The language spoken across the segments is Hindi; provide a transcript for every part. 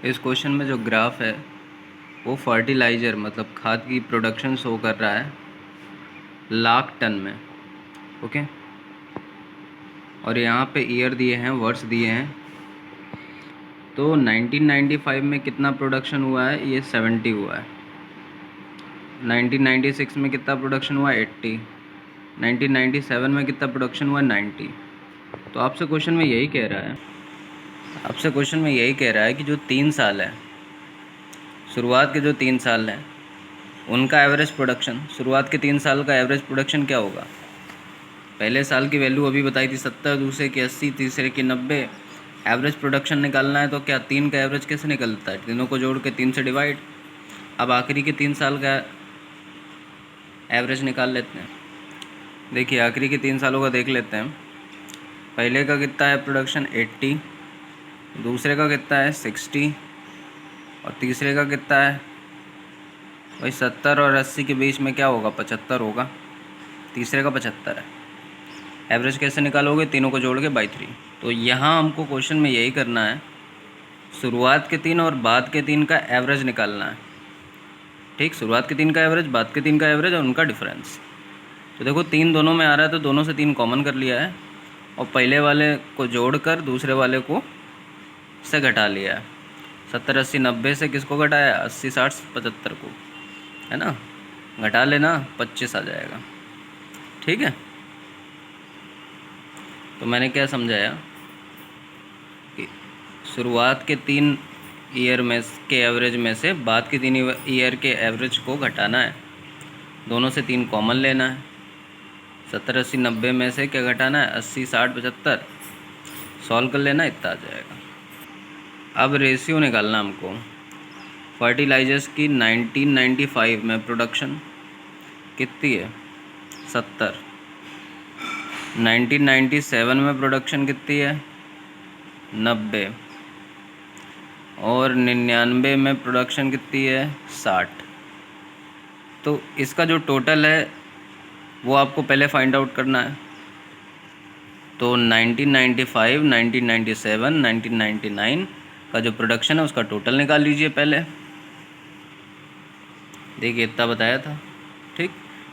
इस क्वेश्चन में जो ग्राफ है वो फर्टिलाइज़र मतलब खाद की प्रोडक्शन शो कर रहा है लाख टन में। ओके, और यहाँ पे ईयर दिए हैं, वर्ष दिए हैं। तो 1995 में कितना प्रोडक्शन हुआ है, ये 70 हुआ है। 1996 में कितना प्रोडक्शन हुआ, 80। 1997 में कितना प्रोडक्शन हुआ, 90। तो आपसे क्वेश्चन में यही कह रहा है कि जो 3 साल है, शुरुआत के जो 3 साल हैं उनका एवरेज प्रोडक्शन, शुरुआत के 3 साल का एवरेज प्रोडक्शन क्या होगा। पहले साल की वैल्यू अभी बताई थी 70, दूसरे की 80, तीसरे की 90। एवरेज प्रोडक्शन निकालना है तो क्या 3 का एवरेज कैसे निकलता है, तीनों को जोड़ के 3 से डिवाइड। अब आखिरी के 3 साल का एवरेज निकाल लेते हैं। देखिए आखिरी के 3 सालों का देख लेते हैं। पहले का कितना है प्रोडक्शन, 80। दूसरे का कितना है, 60। और तीसरे का कितना है, वही 70 और 80 के बीच में क्या होगा, 75 होगा। तीसरे का 75 है। एवरेज कैसे निकालोगे, तीनों को जोड़ के बाई 3। तो यहाँ हमको क्वेश्चन में यही करना है, शुरुआत के 3 और बाद के 3 का एवरेज निकालना है। ठीक, शुरुआत के 3 का एवरेज, बाद के 3 का एवरेज और उनका डिफरेंस। तो देखो 3 दोनों में आ रहा है तो दोनों से 3 कॉमन कर लिया है और पहले वाले को जोड़कर दूसरे वाले को से घटा लिया है। 70, 80, 90 से किसको घटाया, 80, 60, 75 को, है ना। घटा लेना, 25 आ जाएगा। ठीक है, तो मैंने क्या समझाया कि शुरुआत के 3 ईयर में के एवरेज में से बाद के 3 ईयर के एवरेज को घटाना है, दोनों से 3 कॉमन लेना है। 70, 80, 90 में से क्या घटाना है, 80, 60, 75, सॉल्व कर लेना, इतना आ जाएगा। अब रेशियो निकालना हमको फर्टिलाइजर्स की। 1995 में प्रोडक्शन कितनी है, 70। 1997 में प्रोडक्शन कितनी है, 90। और 99 में प्रोडक्शन कितनी है, 60। तो इसका जो टोटल है वो आपको पहले फाइंड आउट करना है। तो 1995, 1997, 1999 का जो प्रोडक्शन है उसका टोटल निकाल लीजिए पहले। देखिए इतना बताया था। ठीक,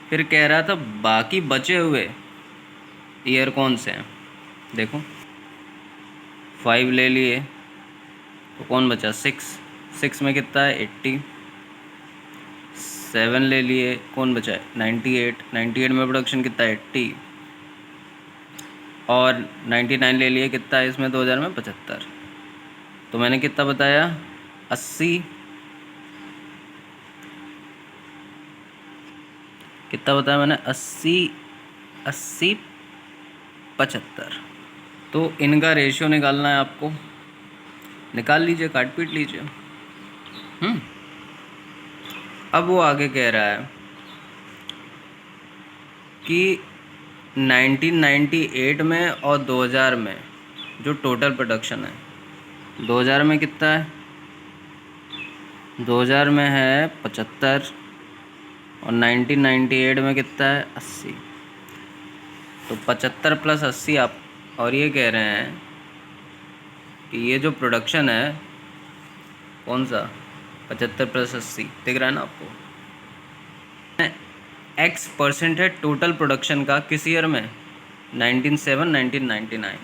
फिर कह रहा था बाकी बचे हुए ईयर कौन से हैं। देखो 5 ले लिए तो कौन बचा, 6 में कितना है, 80। 7 ले लिए, कौन बचा है, 98 में प्रोडक्शन कितना है, 80। और 99 ले लिए, कितना है इसमें 2000 में, 75। तो मैंने कितना बताया, 80। कितना बताया मैंने, 80, 80, 75। तो इनका रेशियो निकालना है आपको, निकाल लीजिए, काट पीट लीजिए। अब वो आगे कह रहा है कि 1998 में और 2000 में जो टोटल प्रोडक्शन है, 2000 में कितना है, 2000 में है 75 और 1998 में कितना है, 80। तो 75 प्लस 80 आप, और ये कह रहे हैं कि ये जो प्रोडक्शन है कौन सा, 75 प्लस 80, दिख रहा है ना आपको। X% है टोटल प्रोडक्शन का किस ईयर में, 1997, 1999।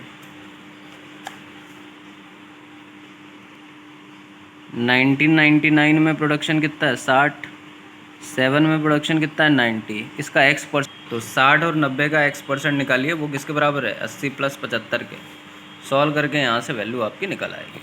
1999 में प्रोडक्शन कितना है, 60। 7 में प्रोडक्शन कितना है, 90। इसका X%, तो 60 और 90 का X% निकालिए, वो किसके बराबर है, 80 प्लस 75 के। सॉल्व करके यहाँ से वैल्यू आपकी निकल आएगी।